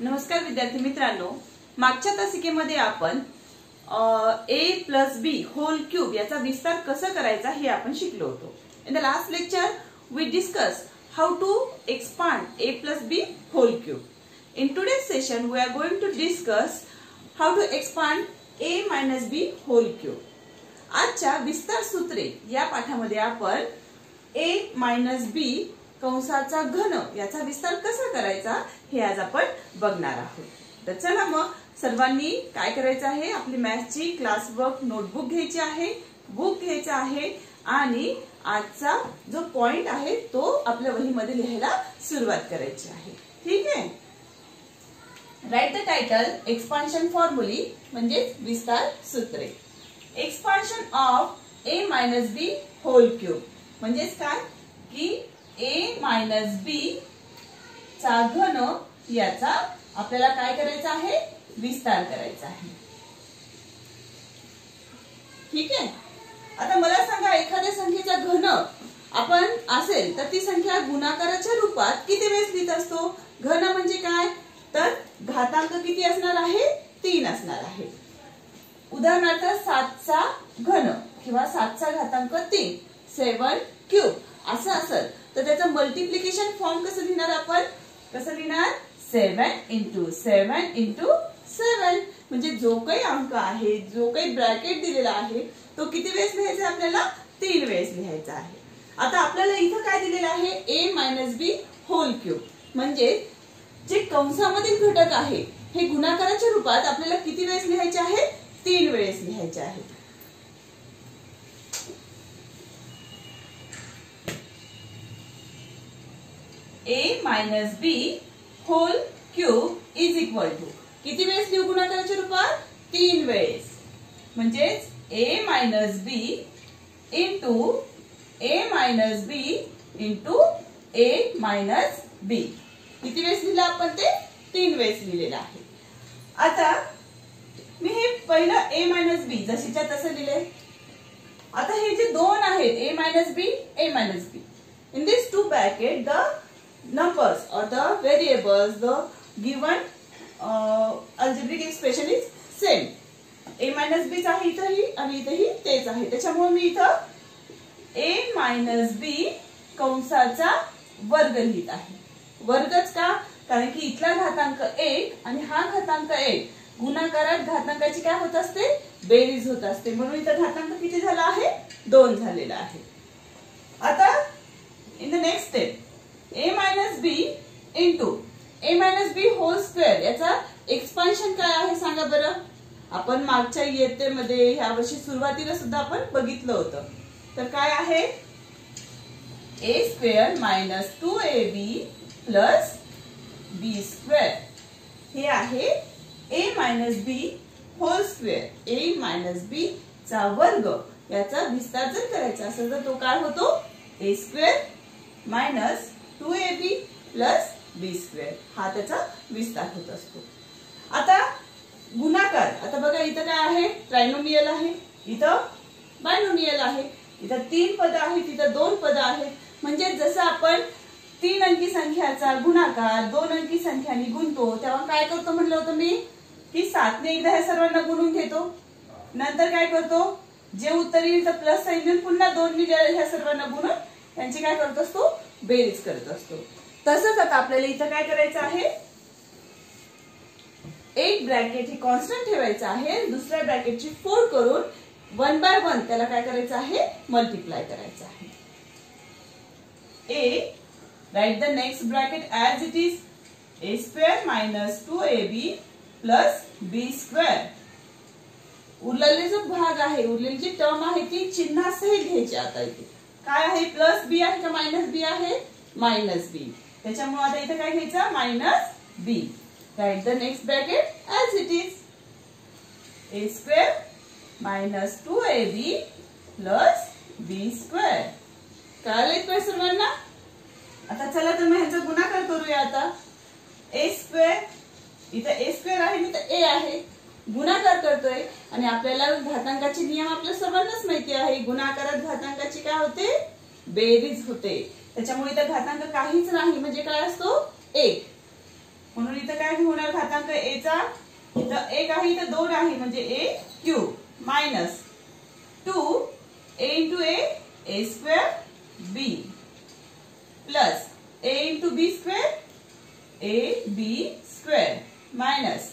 नमस्कार विद्यार्थी मित्रांनो, मागच्या तासिकेमध्ये आपण a plus b whole cube याचा विस्तार कसा करायचा हे आपण शिकलो होतो. In the last lecture we discussed how to expand a plus b whole cube. In today's session we are going to discuss how to expand a minus b whole cube. आजच्या विस्तार सूत्रे या पाठामध्ये आपण a minus b कंसाचा घन याचा विस्तार कसा करायचा हे आज आपण बघणार आहोत. तर चला मग सर्वांनी काय करायचं आहे, आपली मॅथ्सची क्लासवर्क नोटबुक घ्यायची आहे, बुक घ्यायचा आहे आणि आजचा जो पॉइंट आहे तो आपल्या वहीमध्ये लिहायला सुरुवात करायची आहे. ठीक आहे. Write the title expansion formulae म्हणजे विस्तार सूत्रे. Expansion of a minus b whole cube म्हणजे काय की a मायनस b चा घन याचा आपल्याला काय करायचा आहे, विस्तार करायचा आहे. ठीक आहे. आता मला सांगा, एखाद्या संख्येचा घन आपण असेल तर ती संख्या गुणाकाराच्या रूपात किती वेळेस लिहित असतो. घन म्हणजे काय तर घातांक किती असणार आहे, 3 असणार आहे. उदाहरणार्थ 7चा घन किंवा 7चा घातांक 3 7 क्यूब असं असेल तर त्याचं मल्टिप्लिकेशन फॉर्म कसं लिहिणार आपण, कसं लिहिणार 7 into 7 into 7 म्हणजे जो काही अंक आहे, जो काही ब्रॅकेट दिलेला आहे तो किती वेळेस लिहायचा आपल्याला, 3 वेळेस लिहायचा आहे. आता आपल्याला इथं काय दिलेलं आहे, a minus b whole cube म्हणजे जे कंसामधील घटक आहे हे गुणाकाराच्या रूपात आपल्याला किती वेळेस लिहायचे आहे, 3 वेळेस लिहायचे आहे. a minus b whole cube is equal to किती वेळेस लिहू गुणाकाराच्या रूपात, 3 वेळेस. म्हणजे a minus b into a minus b into a minus b किती वेळेस लिहिलं आपण, ते 3 वेळेस लिहिलेलं आहे. आता मी हे पहिलं a मायनस b जशीच्या तसं लिहिले. आता हे जे दोन आहेत a minus b a minus b, in these two brackets the numbers or the variables, the given algebraic expression is same. a minus b आहे इथंही आणि इथंही तेच आहे. त्याच्यामुळे मी इथं a minus b कंसाचा वर्ग लिहित आहे. वर्गच का, कारण की इथला घातांक 1 आणि हा घातांक 1 गुणाकारात घातांकाची काय होत असते, बेरीज होत असते. म्हणून इथं घातांक किती झाला आहे, 2 झालेला आहे. आता in the next step a minus b into a minus b whole square याचा एक्सपान्शन काय आहे सांगा बरं. आपण मागच्या इयत्तेमध्ये ह्या वर्षी सुरुवातीला सुद्धा आपण बघितलं होतं. तर काय आहे, a square minus 2ab plus b square हे आहे a minus b whole square. a minus b चा वर्ग याचा विस्तार जर करायचा असेल तर तो काय होतो, a square minus 2ab plus b square हा त्याचा विस्तार होत असतो. आता गुणाकार, आता बघा इथं काय आहे, ट्रायनोमियल आहे, इथं बायनोमियल आहे, इथं 3 पद आहेत, इथं 2 पद आहेत. म्हणजे जसं आपण 3 अंकी संख्याचा गुणाकार 2 अंकी संख्याने गुणतो तेव्हा काय करतो म्हणलं होतं मी की 7 ने एकदा ह्या सर्वांना गुणून घेतो, नंतर काय करतो, जे उत्तर येईल तर प्लस साइन देऊन पुन्हा 2 ने ह्या सर्वांना गुणून त्यांची काय करत असतो, बेरीज करत असतो. तसंच आता आपल्याला इथं काय करायचं आहे, एक ब्रॅकेट ही कॉन्स्टंट ठेवायचं आहे, दुसऱ्या ब्रॅकेटची 4 करून 1 बाय 1 त्याला काय करायचं आहे, मल्टिप्लाय करायचं आहे. a right the next bracket as it is a square minus 2ab plus b square. उरलेले जो भाग आहे, उरलेली जी टर्म आहे ती चिन्हासहित घ्यायची. आता इथे काय आहे, प्लस बी आहे का मायनस बी आहे, मायनस बी. त्याच्यामुळे आता इथे काय घ्यायचं, minus B. Right the next bracket as it is a square minus 2ab plus b square. कळालं इथं सर्वांना. आता चला तर मग ह्याचा गुणाकार करूया. आता a स्क्वेअर, इथं a स्क्वेअर आहे आणि इथं a आहे, गुणाकार करतोय आणि आपल्याला घातांकाचे नियम आपल्या सर्वांनाच माहिती आहे. गुणाकारात घातांकाची काय होते, बेरीज होते. त्याच्यामुळे इथं घातांक काहीच नाही म्हणजे काय असतो, 1. म्हणून इथं काय होणार घातांक a चा? इथं 1 आहे, इथं 2 आहे, म्हणजे a cube minus 2 a into a square b plus a into b square a b square minus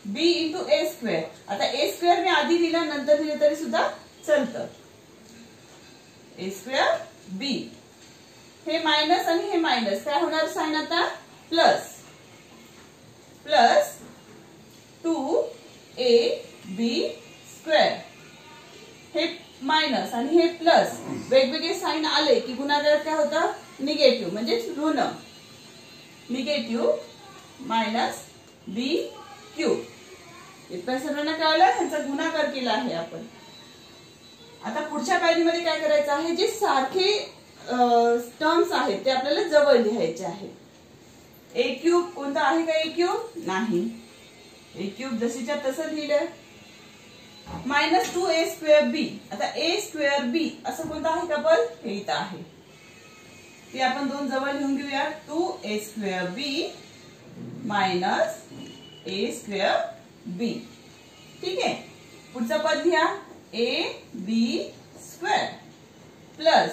b into a square. आता a स्क्वेअर मी आधी लिहिलं नंतर लिहिलं तरी सुद्धा चालतं. a स्क्वेअर b हे मायनस आणि हे मायनस काय होणार साइन आता प्लस प्लस 2ab स्क्वेअर हे मायनस आणि हे प्लस वेगवेगळे साइन आले की गुणाकारात काय होतं निगेटिव्ह म्हणजे ऋण निगेटिव्ह मायनस b क्यूब. इथं सर्वांना कळलं ह्याचा गुणाकार केला आहे आपण. आता पुढच्या पायरीमध्ये काय करायचं आहे जे सारखे टर्म्स आहेत ते आपल्याला जवळ लिहायचे आहेत. a क्यूब कोणता आहे का a क्यूब नाही. a क्यूब जशीच्या तसं लिहिलं मायनस 2a स्क्वेअर b. आता a स्क्वेअर b असं कोणतं आहे का पण हे इथं आहे ते आपण दोन जवळ लिहून घेऊया. 2a square b minus a square b. ठीक आहे. पुढचा पद लिहा a b स्क्वेअर प्लस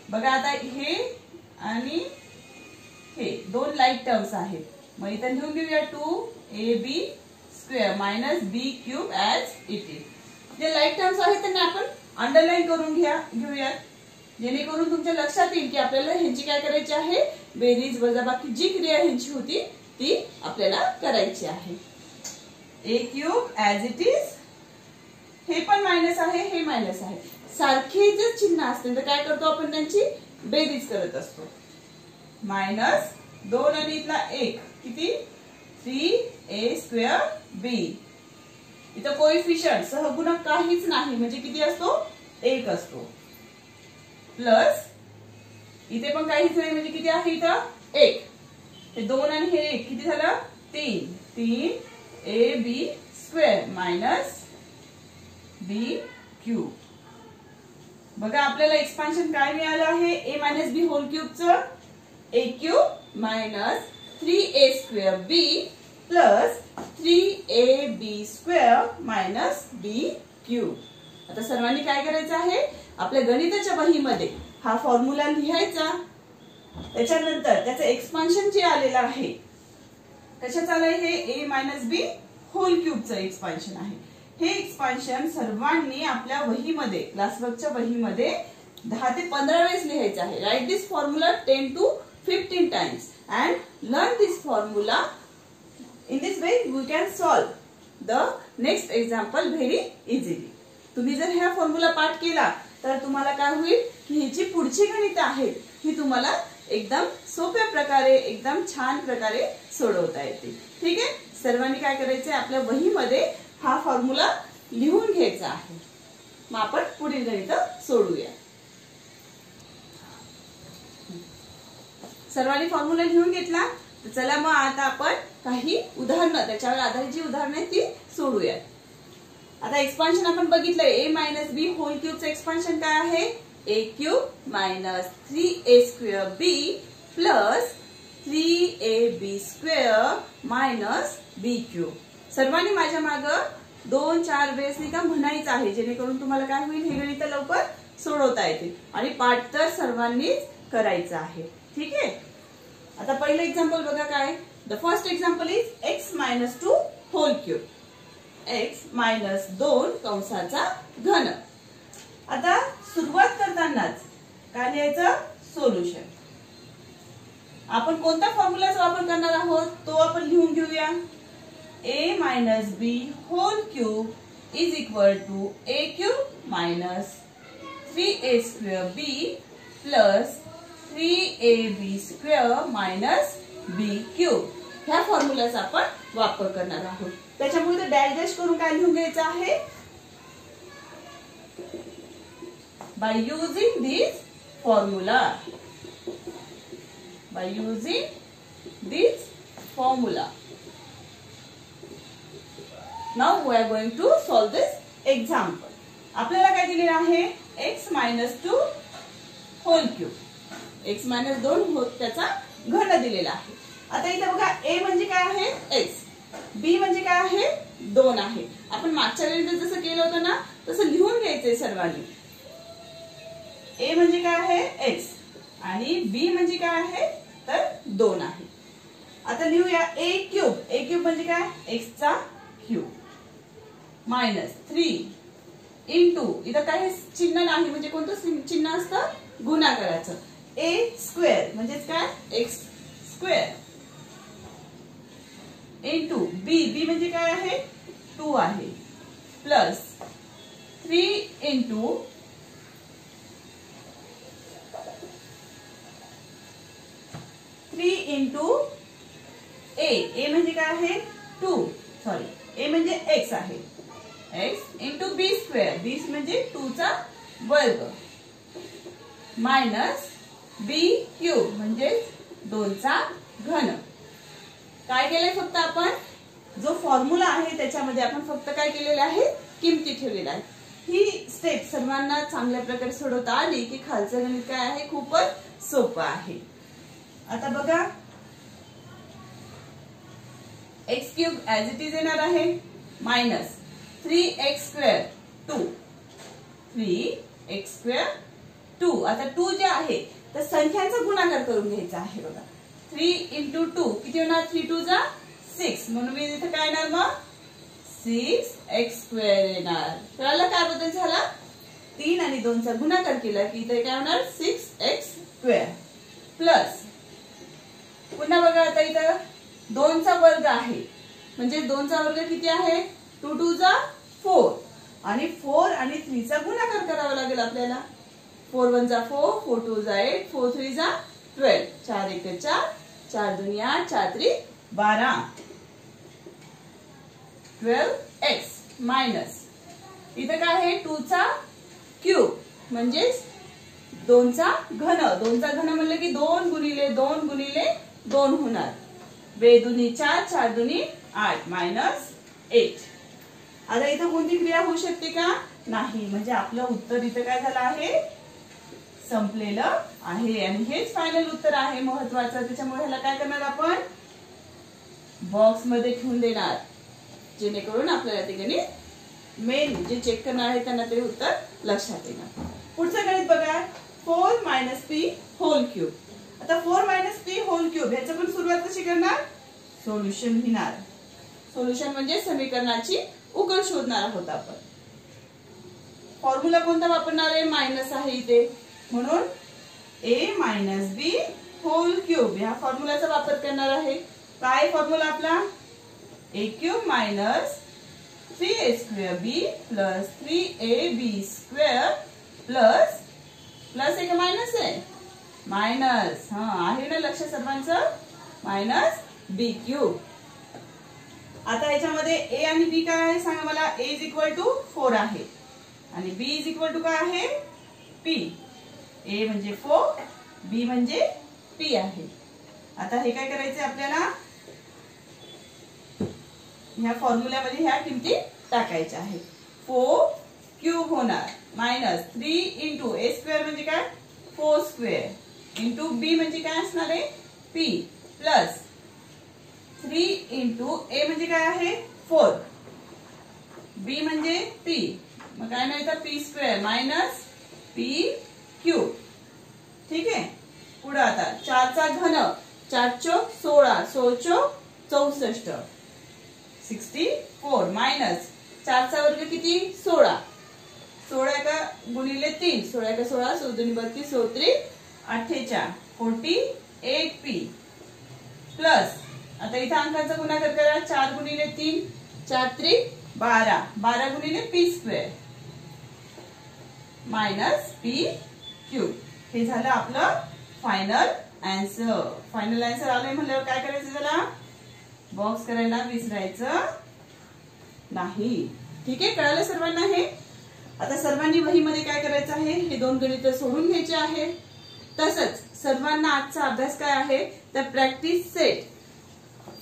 बघा आता हे आणि हे दोन लाईट टर्म्स आहेत मग इथं लिहून घेऊया 2ab square minus b cube as it is. जे लाईट टर्म्स आहेत त्यांना आपण अंडरलाईन करून घेऊयात जेणेकरून तुमच्या लक्षात येईल की आपल्याला ह्यांची काय करायची आहे बेरीज वजाबाकी जी क्रिया ह्यांची होती ती आपल्याला करायची आहे. a cube as it is हे पण मायनस आहे हे मायनस आहे सारखे जर चिन्ह असतील तर काय करतो आपण त्यांची बेरीज करत असतो. मायनस 2 आणि इथला 1 किती 3a स्क्वेअर b. इथं कोएफिशियंट सहगुणक काहीच नाही म्हणजे किती असतो 1 असतो प्लस इथे पण काहीच नाही म्हणजे किती आहे इथं 1. हे 2 आणि हे 1 किती झालं 3ab square minus b cube. बघा आपल्याला एक्सपान्शन काय मिळालं आहे a मायनस b होल क्यूबचं a cube minus 3a square b plus 3ab square minus b cube. आता सर्वांनी काय करायचं आहे आपल्या गणिताच्या वहीमध्ये हा फॉर्म्युला लिहायचा. त्याच्यानंतर त्याचं एक्सपान्शन जे आलेलं आहे कशाचं आलंय हे a मायनस b होल क्यूबचं एक्सपान्शन आहे. हे एक्सपान्शन सर्वांनी आपल्या वहीमध्ये क्लासवर्कच्या वहीमध्ये 10 ते 15 वेळेस लिहायचं आहे. Write this formula 10 to 15 times and learn this formula. In this way you can solve the next example very easily. तुम्ही जर हा फॉर्म्युला पाठ केला तर तुम्हाला काय होईल की ह्याची पुढची गणित आहेत ही तुम्हाला एकदम सोप्या प्रकारे एकदम छान प्रकारे सोडवता येतील. ठीक आहे. सर्वांनी काय करायचंय आपल्या वहीमध्ये हा फॉर्म्युला लिहून घ्यायचा आहे. मग आपण पुढील गणित सोडूया. सर्वांनी फॉर्म्युला लिहून घेतला तर चला मग आता आपण काही उदाहरणं त्याच्यावर आधारित जी उदाहरणं आहेत ती सोडूया. आता एक्सपान्शन आपण बघितलंय a मायनस b होल क्यूबचं एक्सपान्शन काय आहे a cube minus 3a square b plus 3ab square minus b cube. सर्वांनी माझ्या माग 2-4 वेळेस नाही का म्हणायचं आहे जेणेकरून तुम्हाला काय होईल हे गणित लवकर सोडवता येतील आणि पाठ तर सर्वांनीच करायचं आहे. ठीक आहे. आता पहिलं एक्झाम्पल बघा काय the first example is x minus 2 whole cube. x minus 2 कंसाचा घन. आता सुरुवात करतानाच काय लिहायचं सोल्युशन. आपण कोणत्या फॉर्म्युलाचा वापर करणार आहोत तो आपण लिहून घेऊया. a minus b whole cube is equal to a cube minus 3a square b plus 3ab square minus b cube. ह्या फॉर्म्युलाचा आपण वापर करणार आहोत. त्याच्यामुळे डॅश डॅश करून काय लिहून घ्यायचं आहे by using this formula. by using this formula. Now we are going to solve this example. आपल्याला काय दिलेलं आहे x minus 2 whole cube. x minus 2 त्याचा घन दिलेला आहे. आता इथे बघा ए म्हणजे काय आहे एक्स, बी म्हणजे काय आहे 2 आहे. आपण मागच्या वेळी जसं केलं होतं ना तसं लिहून घ्यायचंय सर्वांनी. ए म्हणजे काय आहे एक्स आणि बी म्हणजे काय आहे तर 2 आहे. आता लिहूया ए क्यूब. ए क्यूब म्हणजे काय एक्स चा क्यूब मायनस 3 इंटू इथं काय चिन्ह नाही म्हणजे कोणतं चिन्ह असतं गुणाकाराचं. ए स्क्वेअर म्हणजेच काय एक्स स्क्वेअर इंटू बी, बी म्हणजे काय आहे 2 आहे प्लस 3 इंटू ए, ए म्हणजे काय आहे 2 सॉरी ए म्हणजे एक्स आहे एक्स इंटू बी स्क्वेअर, बी म्हणजे 2 चा वर्ग मायनस बी क्यूब म्हणजे 2 चा घन. काय केलंय फक्त आपण जो फॉर्म्युला आहे त्याच्यामध्ये आपण फक्त काय केलेलं आहे किमती ठेवलेल्या आहेत. ही स्टेप सर्वांना चांगल्या प्रकारे सोडवता आली की खालचं गणित काय आहे खूपच सोपं आहे. आता बघा x cube as it is येणार आहे minus 3x square 2 3x square 2. आता 2 जे आहे तर संख्यांचा गुणाकार करून घ्यायचा आहे बघा. 3 इंटू 2 किती होणार 3 2 जा 6 म्हणून मी इथे काय येणार मग 6x स्क्वेअर येणार. कळालं काय बदल झाला 3 आणि 2 चा गुणाकार केला की इथे काय होणार 6x स्क्वेअर प्लस पुन्हा बघा आता इथं 2 चा वर्ग आहे म्हणजे 2 चा वर्ग किती आहे 2 2 जा 4 आणि 4 आणि 3 चा गुणाकार करावा लागेल आपल्याला. 4 1 जा 4 4 2 जा 8 4 3 जा 12 4 1 4 4 2 8 4 3 12 12x मायनस इथं काय आहे 2 चा क्यूब म्हणजेच 2 चा घन. 2 चा घन म्हणलं की 2 गुणिले 2 गुणिले 2 होणार. 2 दुनी 4 4 दुनी 8 मायनस 8. आता इथं कोणती क्रिया होऊ शकते का नाही म्हणजे आपलं उत्तर इथं काय झालं आहे संपलेलं आहे आणि हेच फायनल उत्तर आहे महत्वाचं. त्याच्यामुळे ह्याला काय करणार आपण बॉक्स मध्ये ठेवून देणार जेणेकरून आपल्याला ते गणित मेन जे चेक करणार आहे त्यांना ते उत्तर लक्षात येणार. पुढचं गणित बघा 4 मायनस पी होल क्यूब. आता 4 मायनस पी होल क्यूब ह्याचं पण सुरुवात कशी करणार सोल्युशन लिहिणार. सोल्युशन म्हणजे समीकरणाची उकल शोधणार आहोत आपण. फॉर्म्युला कोणता वापरणार आहे मायनस आहे इथे म्हणून A minus B whole cube ह्या फॉर्म्युलाचा वापर करणार आहे. काय फॉर्म्युला आपला A cube minus 3a square B plus 3ab square plus plus आहे का मायनस आहे मायनस आहे ना लक्ष सर्वांचं मायनस बी क्यूब. आता याच्यामध्ये ए आणि बी काय आहे सांगा मला. ए इज इक्वल टू 4 आहे आणि बी इज इक्वल टू काय आहे पी. ए म्हणजे 4 बी म्हणजे पी आहे. आता हे काय करायचंय आपल्याला ह्या फॉर्म्युल्यामध्ये ह्या किमती टाकायच्या आहेत. 4 क्यूब होणार मायनस 3 इंटू ए स्क्वेअर म्हणजे काय 4 स्क्वेअर इंटू बी म्हणजे काय असणार आहे पी प्लस 3 इंटू ए म्हणजे काय आहे 4 बी म्हणजे पी मग काय नाही P square minus P cube. ठीक आहे पुढे आता 4 चा घन 4 चौक 16 16 चौक 64 64 मायनस 4 चा वर्ग किती 16 16 का गुणिले 3 16 का 16 16 दुनी 32 16 48 48 पी प्लस आता इथे अंकांचा गुणाकार करा 4 गुणिले 3 4 3 12 12 गुणिले P square minus P cube. हे झालं आपलं फायनल आन्सर. फायनल आन्सर आलंय म्हणल्यावर काय करायचं त्याला बॉक्स करायला विसरायचं नाही. ठीक आहे कळालं सर्वांना हे. आता सर्वांनी वहीमध्ये काय करायचं आहे हे 2 गणित सोडून घ्यायचे आहे. तसंच सर्वांना आजचा अभ्यास काय आहे तर प्रॅक्टिस सेट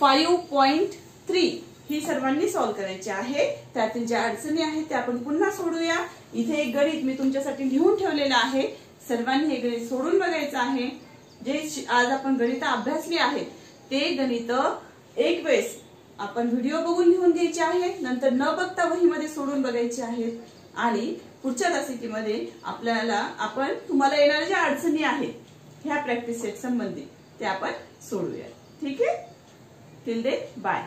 5.3 ही सर्वांनी सॉल्व्ह करायची आहे. त्यातील ज्या अडचणी आहेत त्या आपण पुन्हा सोडूया. इथे एक गणित मी तुमच्यासाठी लिहून ठेवलेलं आहे. सर्वांनी हे गणित सोडून बघायचं आहे. जे आज आपण गणित अभ्यासली आहेत ते गणित एक वेळेस आपण व्हिडिओ बघून लिहून घ्यायचे आहेत, नंतर न बघता वहीमध्ये सोडून बघायचे आहेत आणि पुढच्या तासिकेमध्ये आपण तुम्हाला येणाऱ्या ज्या अडचणी आहेत ह्या प्रॅक्टिस सेट संबंधित ते आपण सोडूया. ठीक आहे. Till then bye.